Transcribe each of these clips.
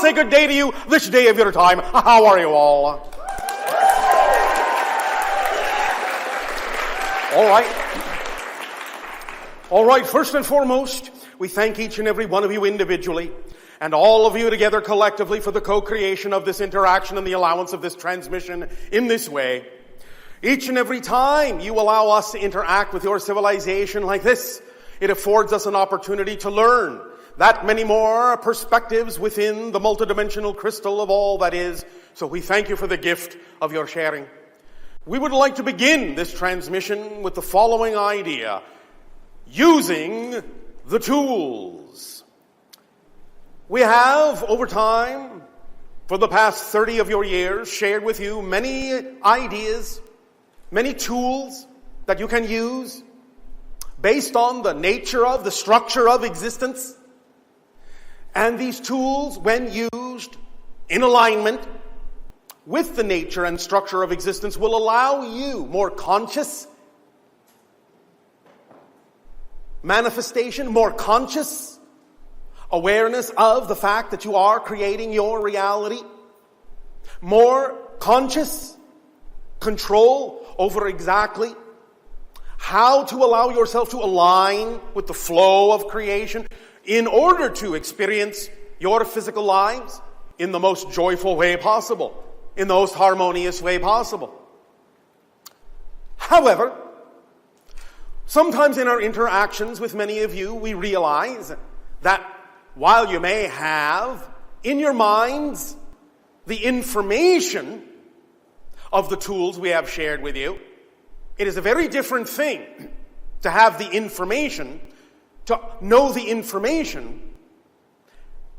say good day to you this day of your time. How are you all? All right, first and foremost, we thank each and every one of you individually and all of you together collectively for the co-creation of this interaction and the allowance of this transmission in this way. Each and every time you allow us to interact with your civilization like this, it affords us an opportunity to learn that many more perspectives within the multidimensional crystal of all that is. So we thank you for the gift of your sharing. We would like to begin this transmission with the following idea: using the tools. We have, over time, for the past 30 of your years, shared with you many ideas, many tools that you can use based on the nature of, the structure of existence. And these tools, when used in alignment with the nature and structure of existence, will allow you more conscious manifestation, more conscious awareness of the fact that you are creating your reality, more conscious control over exactly how to allow yourself to align with the flow of creation in order to experience your physical lives in the most joyful way possible, in the most harmonious way possible. However, sometimes in our interactions with many of you, we realize that while you may have in your minds the information of the tools we have shared with you, it is a very different thing to have the information, to know the information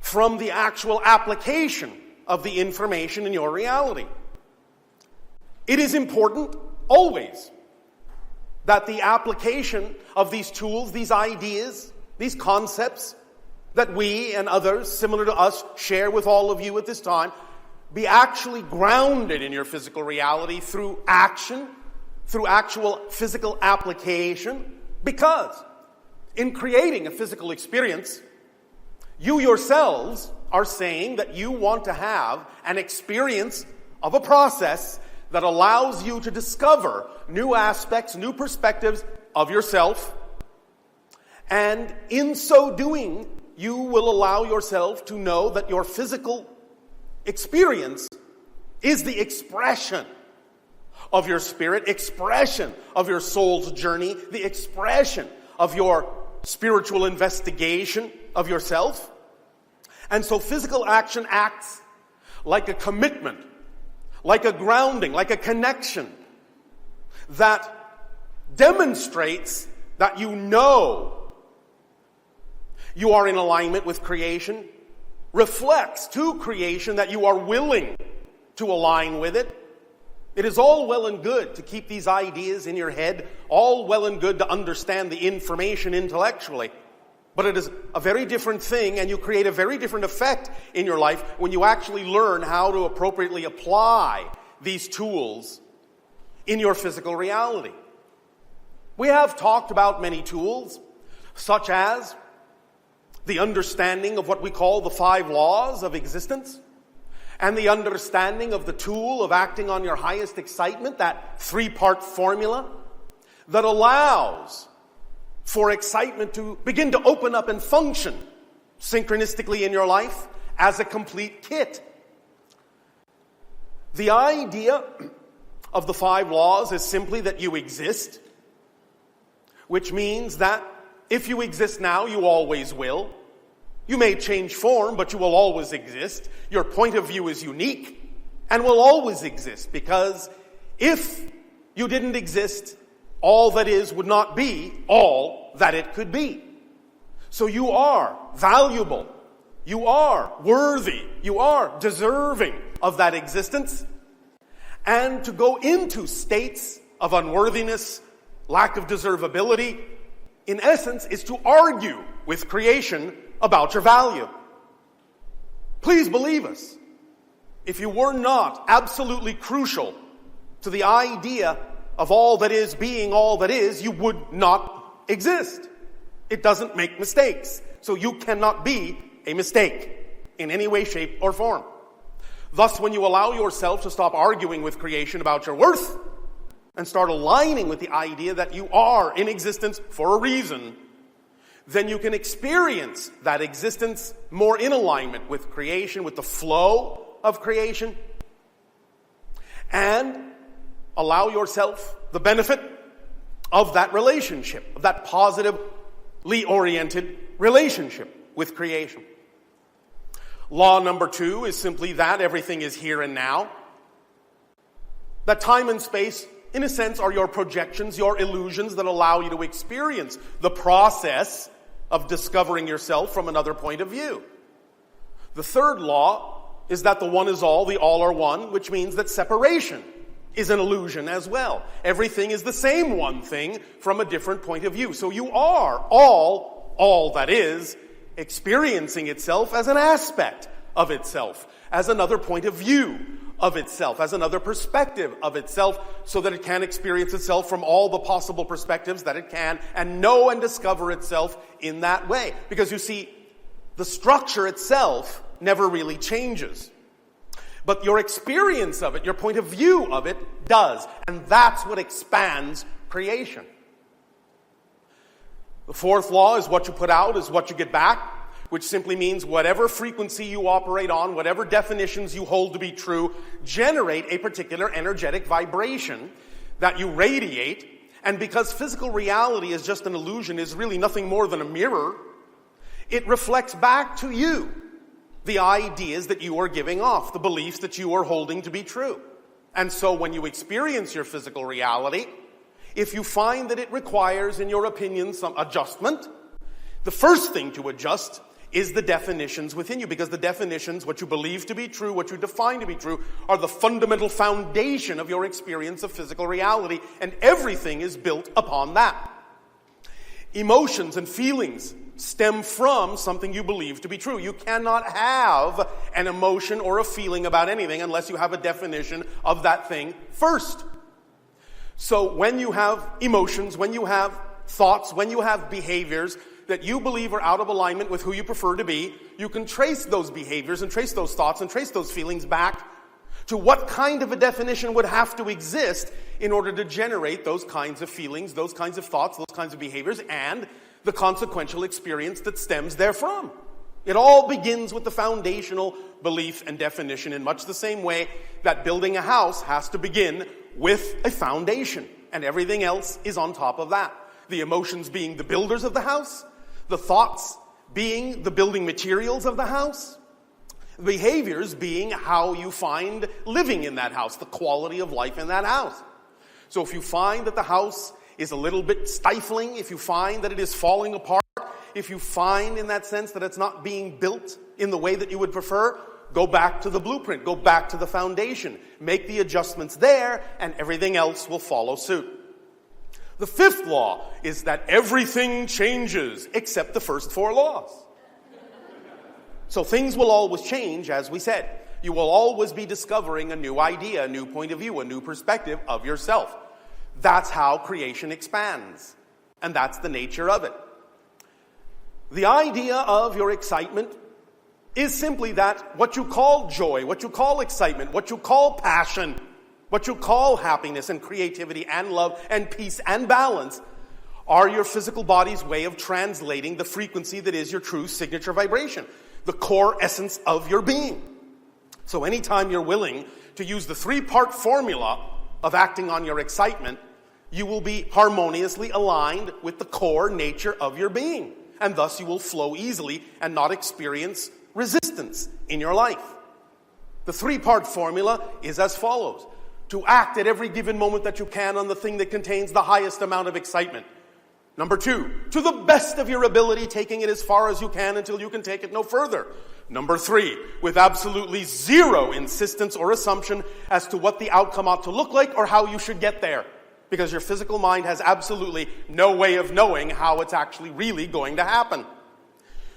from the actual application of the information in your reality. It is important always that the application of these tools, these ideas, these concepts that we and others similar to us share with all of you at this time be actually grounded in your physical reality through action, through actual physical application, because in creating a physical experience, you yourselves are saying that you want to have an experience of a process that allows you to discover new aspects, new perspectives of yourself. And in so doing, you will allow yourself to know that your physical experience is the expression of your spirit, expression of your soul's journey, the expression of your spiritual investigation of yourself. And so physical action acts like a commitment, like a grounding, like a connection that demonstrates that you know you are in alignment with creation, reflects to creation that you are willing to align with it. It is all well and good to keep these ideas in your head, all well and good to understand the information intellectually. But it is a very different thing, and you create a very different effect in your life when you actually learn how to appropriately apply these tools in your physical reality. We have talked about many tools, such as the understanding of what we call the 5 laws of existence, and the understanding of the tool of acting on your highest excitement, that 3-part formula that allows for excitement to begin to open up and function synchronistically in your life as a complete kit. The idea of the 5 laws is simply that you exist, which means that if you exist now, you always will. You may change form, but you will always exist. Your point of view is unique and will always exist, because if you didn't exist, all that is would not be all that it could be. So you are valuable. You are worthy. You are deserving of that existence. And to go into states of unworthiness, lack of deservability, in essence, is to argue with creation about your value. Please believe us. If you were not absolutely crucial to the idea of all that is being all that is, you would not exist. It doesn't make mistakes. So you cannot be a mistake. in any way, shape, or form. Thus, when you allow yourself to stop arguing with creation about your worth and start aligning with the idea that you are in existence for a reason, then you can experience that existence more in alignment with creation, with the flow of creation, and allow yourself the benefit of that relationship, of that positively oriented relationship with creation. Law number 2 is simply that everything is here and now. That time and space, in a sense, are your projections, your illusions that allow you to experience the process of discovering yourself from another point of view. The third law is that the one is all, the all are one, which means that separation is an illusion as well. Everything is the same one thing from a different point of view. So you are all that is, experiencing itself as an aspect of itself, as another point of view of itself, as another perspective of itself, so that it can experience itself from all the possible perspectives that it can, and know and discover itself in that way. Because you see, the structure itself never really changes. But your experience of it, your point of view of it, does. And that's what expands creation. The fourth law is what you put out is what you get back, which simply means whatever frequency you operate on, whatever definitions you hold to be true, generate a particular energetic vibration that you radiate. And because physical reality is just an illusion, is really nothing more than a mirror, it reflects back to you the ideas that you are giving off, the beliefs that you are holding to be true. And so when you experience your physical reality, if you find that it requires, in your opinion, some adjustment, the first thing to adjust is the definitions within you, because the definitions, what you believe to be true, what you define to be true, are the fundamental foundation of your experience of physical reality, and everything is built upon that. Emotions and feelings stem from something you believe to be true. You cannot have an emotion or a feeling about anything unless you have a definition of that thing first. So when you have emotions, when you have thoughts, when you have behaviors that you believe are out of alignment with who you prefer to be, you can trace those behaviors and trace those thoughts and trace those feelings back to what kind of a definition would have to exist in order to generate those kinds of feelings, those kinds of thoughts, those kinds of behaviors, and the consequential experience that stems therefrom. It all begins with the foundational belief and definition, in much the same way that building a house has to begin with a foundation, and everything else is on top of that. The emotions being the builders of the house, the thoughts being the building materials of the house, the behaviors being how you find living in that house, the quality of life in that house. So if you find that the house is a little bit stifling, if you find that it is falling apart, if you find in that sense that it's not being built in the way that you would prefer, go back to the blueprint, go back to the foundation, make the adjustments there, and everything else will follow suit. The fifth law is that everything changes except the first four laws. So things will always change, as we said. You will always be discovering a new idea, a new point of view, a new perspective of yourself. That's how creation expands, and that's the nature of it. The idea of your excitement is simply that what you call joy, what you call excitement, what you call passion, what you call happiness and creativity and love and peace and balance are your physical body's way of translating the frequency that is your true signature vibration, the core essence of your being. So anytime you're willing to use the three-part formula of acting on your excitement, you will be harmoniously aligned with the core nature of your being. And thus you will flow easily and not experience resistance in your life. The three-part formula is as follows. To act at every given moment that you can on the thing that contains the highest amount of excitement. Number 2, to the best of your ability, taking it as far as you can until you can take it no further. Number 3, with absolutely zero insistence or assumption as to what the outcome ought to look like or how you should get there. Because your physical mind has absolutely no way of knowing how it's actually really going to happen.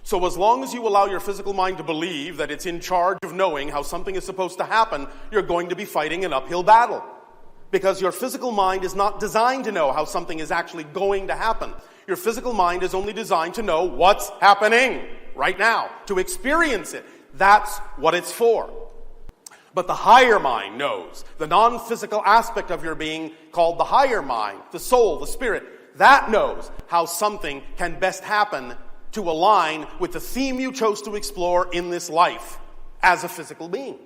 So as long as you allow your physical mind to believe that it's in charge of knowing how something is supposed to happen, you're going to be fighting an uphill battle. Because your physical mind is not designed to know how something is actually going to happen. Your physical mind is only designed to know what's happening right now, to experience it. That's what it's for. But the higher mind knows, the non-physical aspect of your being called the higher mind, the soul, the spirit, that knows how something can best happen to align with the theme you chose to explore in this life as a physical being.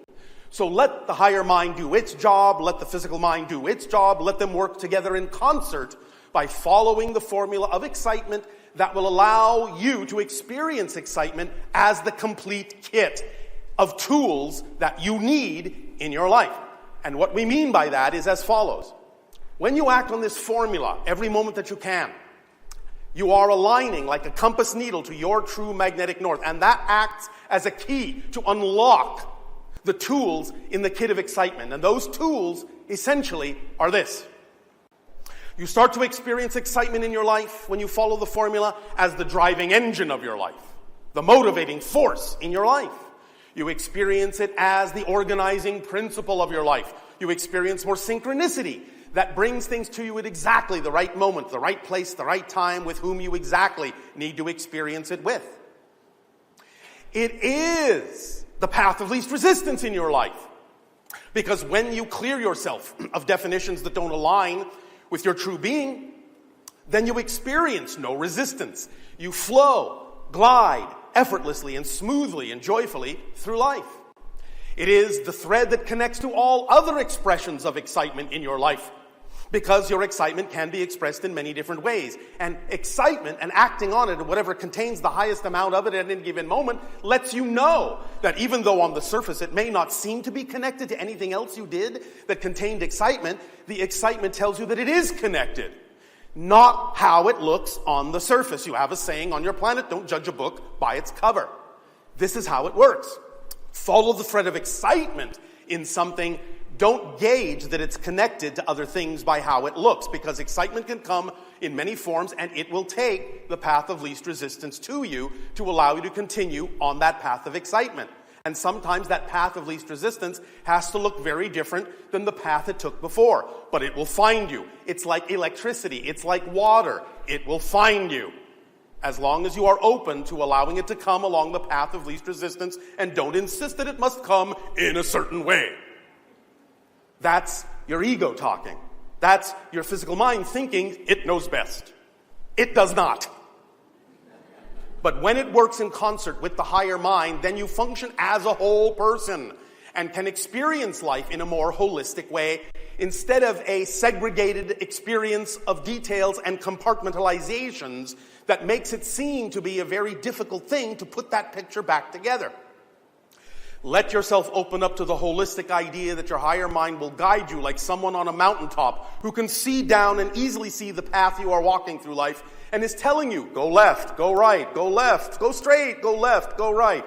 So let the higher mind do its job, let the physical mind do its job, let them work together in concert by following the formula of excitement that will allow you to experience excitement as the complete kit of tools that you need in your life. And what we mean by that is as follows. When you act on this formula every moment that you can, you are aligning like a compass needle to your true magnetic north, and that acts as a key to unlock the tools in the kit of excitement. And those tools essentially are this. You start to experience excitement in your life when you follow the formula as the driving engine of your life, the motivating force in your life. You experience it as the organizing principle of your life. You experience more synchronicity that brings things to you at exactly the right moment, the right place, the right time, with whom you exactly need to experience it with. It is the path of least resistance in your life. Because when you clear yourself of definitions that don't align with your true being, then you experience no resistance. You flow, glide effortlessly and smoothly and joyfully through life. It is the thread that connects to all other expressions of excitement in your life, because your excitement can be expressed in many different ways. And excitement and acting on it, whatever contains the highest amount of it at any given moment, lets you know that even though on the surface it may not seem to be connected to anything else you did that contained excitement, the excitement tells you that it is connected. Not how it looks on the surface. You have a saying on your planet, don't judge a book by its cover. This is how it works. Follow the thread of excitement in something. Don't gauge that it's connected to other things by how it looks, because excitement can come in many forms, and it will take the path of least resistance to you to allow you to continue on that path of excitement. And sometimes that path of least resistance has to look very different than the path it took before. But it will find you. It's like electricity. It's like water. It will find you. As long as you are open to allowing it to come along the path of least resistance and don't insist that it must come in a certain way. That's your ego talking. That's your physical mind thinking it knows best. It does not. But when it works in concert with the higher mind, then you function as a whole person and can experience life in a more holistic way instead of a segregated experience of details and compartmentalizations that makes it seem to be a very difficult thing to put that picture back together. Let yourself open up to the holistic idea that your higher mind will guide you like someone on a mountaintop who can see down and easily see the path you are walking through life and is telling you, go left, go right, go left, go straight, go left, go right.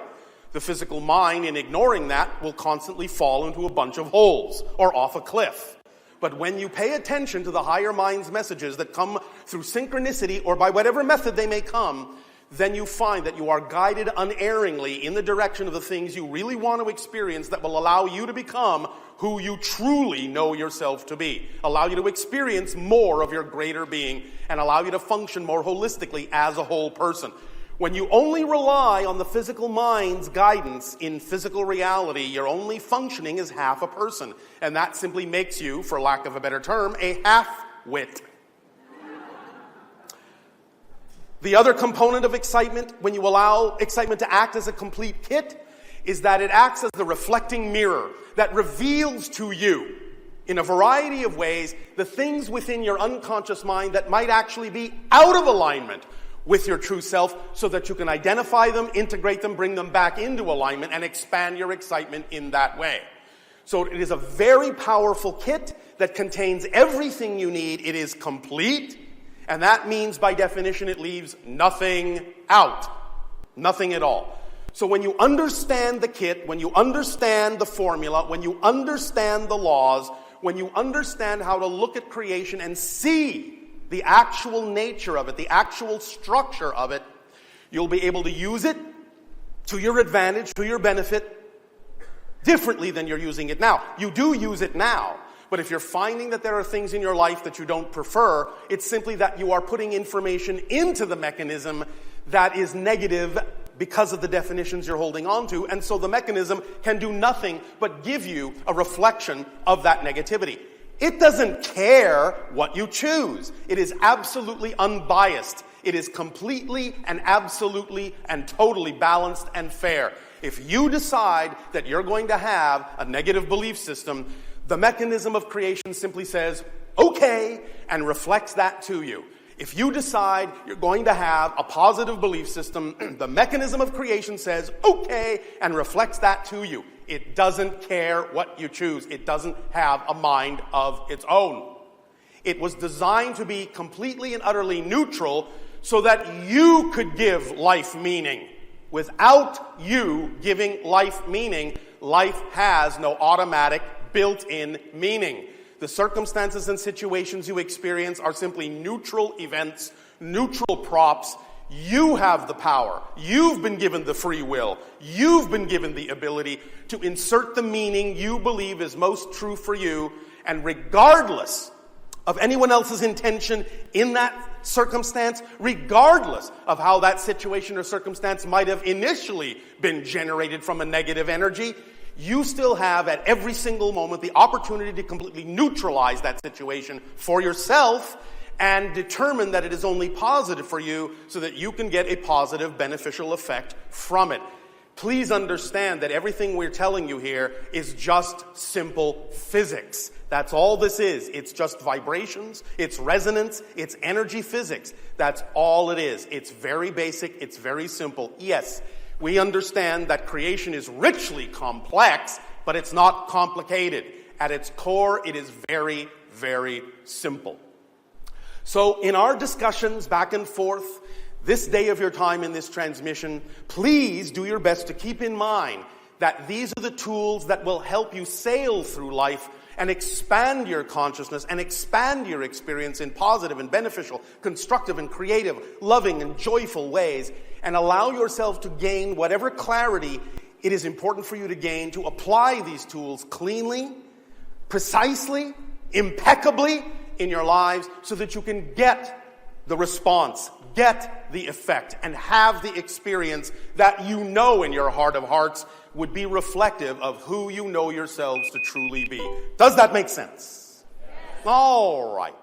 The physical mind, in ignoring that, will constantly fall into a bunch of holes or off a cliff. But when you pay attention to the higher mind's messages that come through synchronicity or by whatever method they may come, then you find that you are guided unerringly in the direction of the things you really want to experience that will allow you to become who you truly know yourself to be, allow you to experience more of your greater being, and allow you to function more holistically as a whole person. When you only rely on the physical mind's guidance in physical reality, you're only functioning as half a person, and that simply makes you, for lack of a better term, a half-wit. The other component of excitement, when you allow excitement to act as a complete kit, is that it acts as the reflecting mirror that reveals to you, in a variety of ways, the things within your unconscious mind that might actually be out of alignment with your true self, so that you can identify them, integrate them, bring them back into alignment, and expand your excitement in that way. So it is a very powerful kit that contains everything you need. It is complete. And that means, by definition, it leaves nothing out. Nothing at all. So when you understand the kit, when you understand the formula, when you understand the laws, when you understand how to look at creation and see the actual nature of it, the actual structure of it, you'll be able to use it to your advantage, to your benefit, differently than you're using it now. You do use it now. But if you're finding that there are things in your life that you don't prefer, it's simply that you are putting information into the mechanism that is negative because of the definitions you're holding on to, and so the mechanism can do nothing but give you a reflection of that negativity. It doesn't care what you choose. It is absolutely unbiased. It is completely and absolutely and totally balanced and fair. If you decide that you're going to have a negative belief system, the mechanism of creation simply says, okay, and reflects that to you. If you decide you're going to have a positive belief system, the mechanism of creation says, okay, and reflects that to you. It doesn't care what you choose. It doesn't have a mind of its own. It was designed to be completely and utterly neutral so that you could give life meaning. Without you giving life meaning, life has no automatic built-in meaning. The circumstances and situations you experience are simply neutral events, neutral props. You have the power. You've been given the free will. You've been given the ability to insert the meaning you believe is most true for you, and regardless of anyone else's intention in that circumstance, regardless of how that situation or circumstance might have initially been generated from a negative energy, you still have at every single moment the opportunity to completely neutralize that situation for yourself and determine that it is only positive for you so that you can get a positive beneficial effect from it. Please understand that everything we're telling you here is just simple physics. That's all this is. It's just vibrations, it's resonance, it's energy physics. That's all it is. It's very basic, it's very simple. Yes, we understand that creation is richly complex, but it's not complicated. At its core, it is very, very simple. So in our discussions back and forth, this day of your time in this transmission, please do your best to keep in mind that these are the tools that will help you sail through life and expand your consciousness and expand your experience in positive and beneficial, constructive and creative, loving and joyful ways, and allow yourself to gain whatever clarity it is important for you to gain to apply these tools cleanly, precisely, impeccably in your lives so that you can get the response, get the effect, and have the experience that you know in your heart of hearts would be reflective of who you know yourselves to truly be. Does that make sense? Yes. All right.